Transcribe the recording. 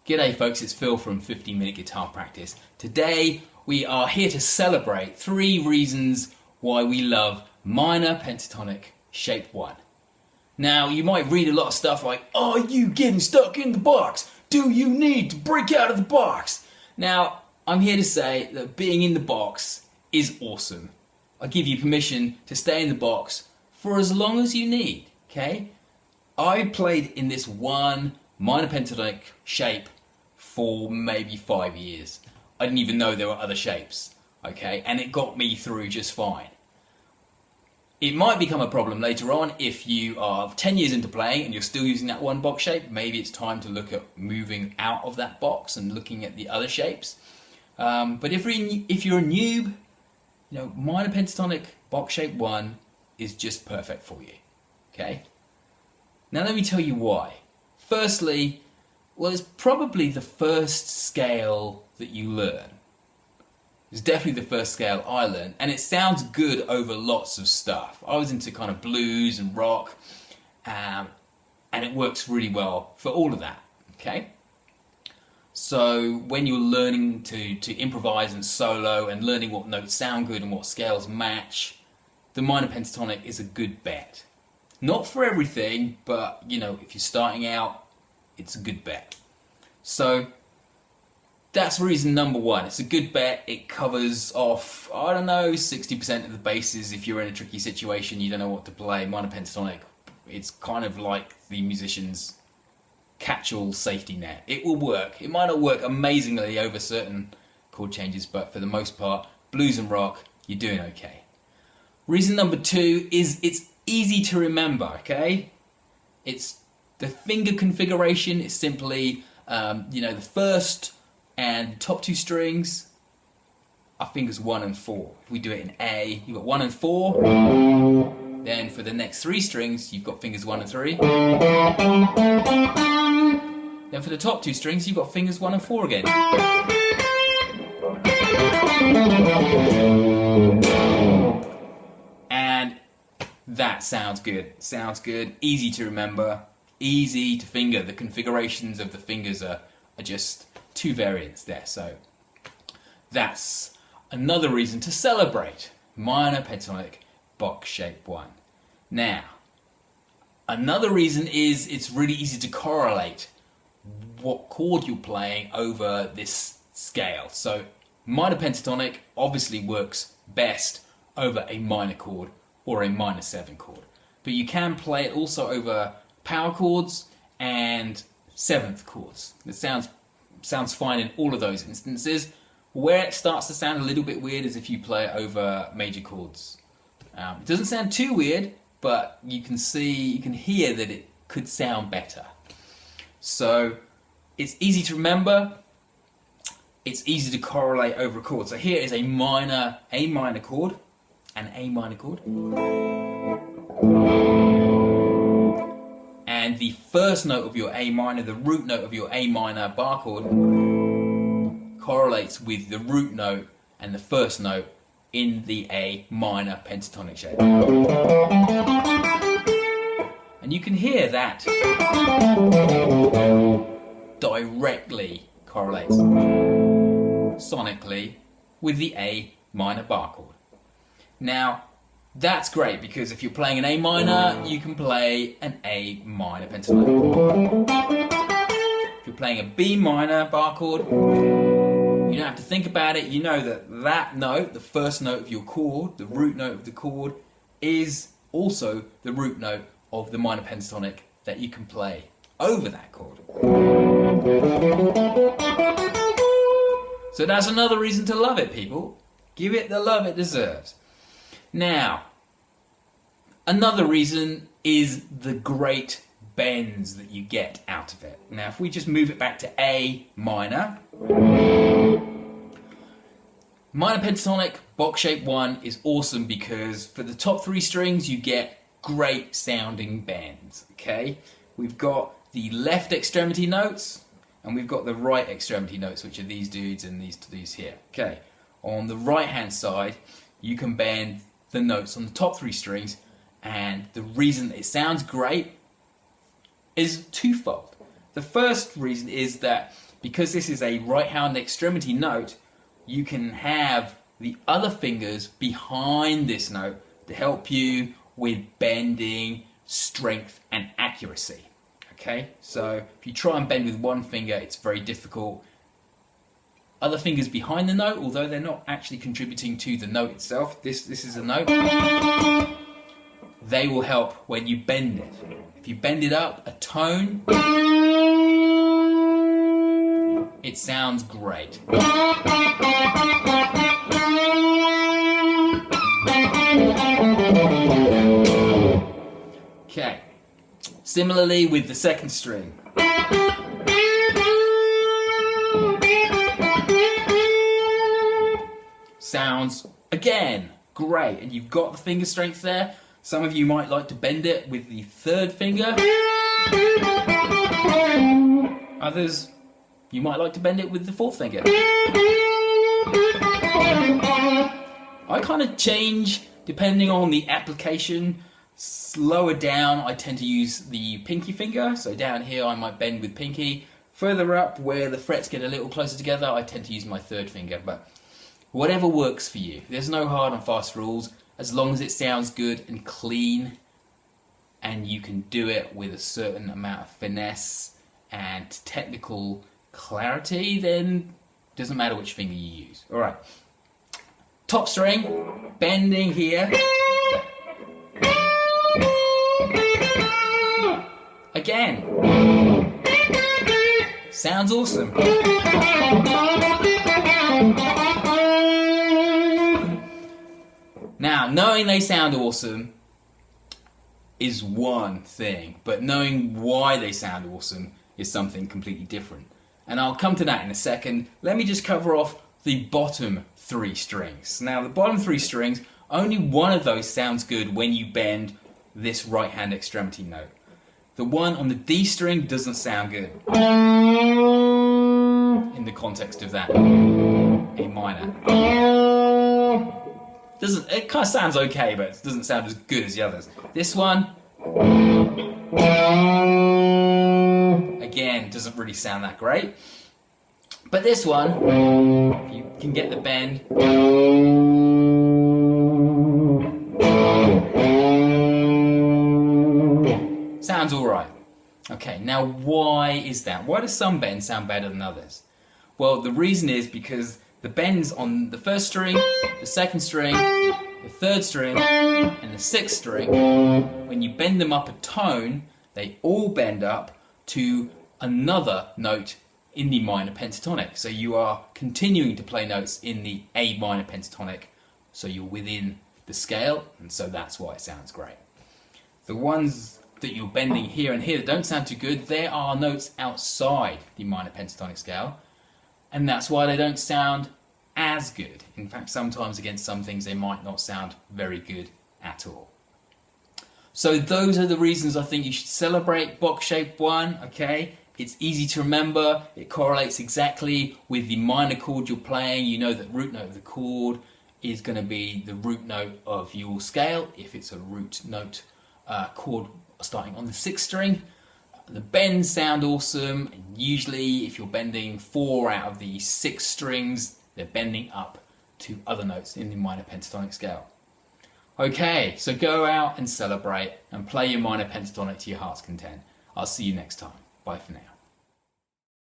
G'day folks, it's Phil from 15-Minute Guitar Practice. Today we are here to celebrate 3 reasons why we love minor pentatonic shape 1. Now you might read a lot of stuff like, "Are you getting stuck in the box? Do you need to break out of the box?" Now I'm here to say that being in the box is awesome. I give you permission to stay in the box for as long as you need, okay? I played in this one minor pentatonic shape for maybe 5 years. I didn't even know there were other shapes, okay? And it got me through just fine. It might become a problem later on if you are 10 years into playing and you're still using that one box shape. Maybe it's time to look at moving out of that box and looking at the other shapes. But if you're a noob, minor pentatonic box shape 1 is just perfect for you, okay? Now let me tell you why. Firstly, well, it's probably the first scale that you learn. It's definitely the first scale I learned, and it sounds good over lots of stuff. I was into kind of blues and rock, and it works really well for all of that, okay? So when you're learning to improvise and solo and learning what notes sound good and what scales match, the minor pentatonic is a good bet. Not for everything, but if you're starting out, it's a good bet. So that's reason number 1. It's a good bet. It covers off, 60% of the bases. If you're in a tricky situation, you don't know what to play, minor pentatonic, it's kind of like the musician's catch-all safety net. It will work. It might not work amazingly over certain chord changes, but for the most part, blues and rock, you're doing okay. Reason number 2 is it's easy to remember, okay? It's the finger configuration is simply, the first and top 2 strings are fingers 1 and 4. If we do it in A, you've got 1 and 4. Then for the next 3 strings, you've got fingers 1 and 3. Then for the top 2 strings, you've got fingers 1 and 4 again. And that sounds good. Sounds good. Easy to remember. Easy to finger. The configurations of the fingers are just 2 variants there. So that's another reason to celebrate minor pentatonic box shape 1. Now, another reason is it's really easy to correlate what chord you're playing over this scale. So minor pentatonic obviously works best over a minor chord or a minor 7 chord. But you can play it also over power chords and 7th chords. It sounds fine in all of those instances. Where it starts to sound a little bit weird is if you play it over major chords. It doesn't sound too weird, but you can hear that it could sound better. So it's easy to remember. It's easy to correlate over a chord. So here is a minor chord, an A minor chord. And the first note of your A minor, the root note of your A minor bar chord, correlates with the root note and the first note in the A minor pentatonic shape. And you can hear that directly correlates sonically with the A minor bar chord. Now, that's great because if you're playing an A minor, you can play an A minor pentatonic. If you're playing a B minor bar chord, you don't have to think about it. You know that note, the first note of your chord, the root note of the chord, is also the root note of the minor pentatonic that you can play over that chord. So that's another reason to love it, people. Give it the love it deserves. Now, another reason is the great bends that you get out of it. Now, if we just move it back to A minor, minor pentatonic box shape 1 is awesome because for the top 3 strings you get great sounding bends, okay? We've got the left extremity notes and we've got the right extremity notes, which are these dudes and these here, okay? On the right hand side, you can bend the notes on the top 3 strings, and the reason it sounds great is twofold. The first reason is that because this is a right hand extremity note, you can have the other fingers behind this note to help you with bending, strength and accuracy. Okay, so if you try and bend with one finger, it's very difficult. Other fingers behind the note, although they're not actually contributing to the note itself, this is a note, they will help when you bend it. If you bend it up a tone, it sounds great. Okay, similarly with the second string. Sounds, again, great, and you've got the finger strength there. Some of you might like to bend it with the third finger. Others, you might like to bend it with the fourth finger. I kind of change depending on the application. Lower down, I tend to use the pinky finger, so down here I might bend with pinky. Further up, where the frets get a little closer together, I tend to use my third finger, but whatever works for you. There's no hard and fast rules, as long as it sounds good and clean, and you can do it with a certain amount of finesse and technical clarity, then it doesn't matter which finger you use. Alright, top string, bending here. Again, sounds awesome. Now, knowing they sound awesome is one thing, but knowing why they sound awesome is something completely different. And I'll come to that in a second. Let me just cover off the bottom three strings. Now, the bottom three strings, only one of those sounds good when you bend this right hand extremity note. The one on the D string doesn't sound good in the context of that A minor. It kind of sounds okay, but it doesn't sound as good as the others. This one, again, doesn't really sound that great. But this one, if you can get the bend, sounds alright. Okay, now why is that? Why does some bends sound better than others? Well, the reason is because the bends on the first string, the second string, the third string, and the sixth string, when you bend them up a tone, they all bend up to another note in the minor pentatonic. So you are continuing to play notes in the A minor pentatonic, so you're within the scale, and so that's why it sounds great. The ones that you're bending here and here that don't sound too good, there are notes outside the minor pentatonic scale, and that's why they don't sound as good. In fact, sometimes against some things they might not sound very good at all. So those are the reasons I think you should celebrate box shape 1, okay? It's easy to remember, it correlates exactly with the minor chord you're playing. You know that root note of the chord is going to be the root note of your scale, if it's a root note chord starting on the 6th string. The bends sound awesome, and usually if you're bending 4 out of the 6 strings, they're bending up to other notes in the minor pentatonic scale. Okay, so go out and celebrate and play your minor pentatonic to your heart's content. I'll see you next time. Bye for now.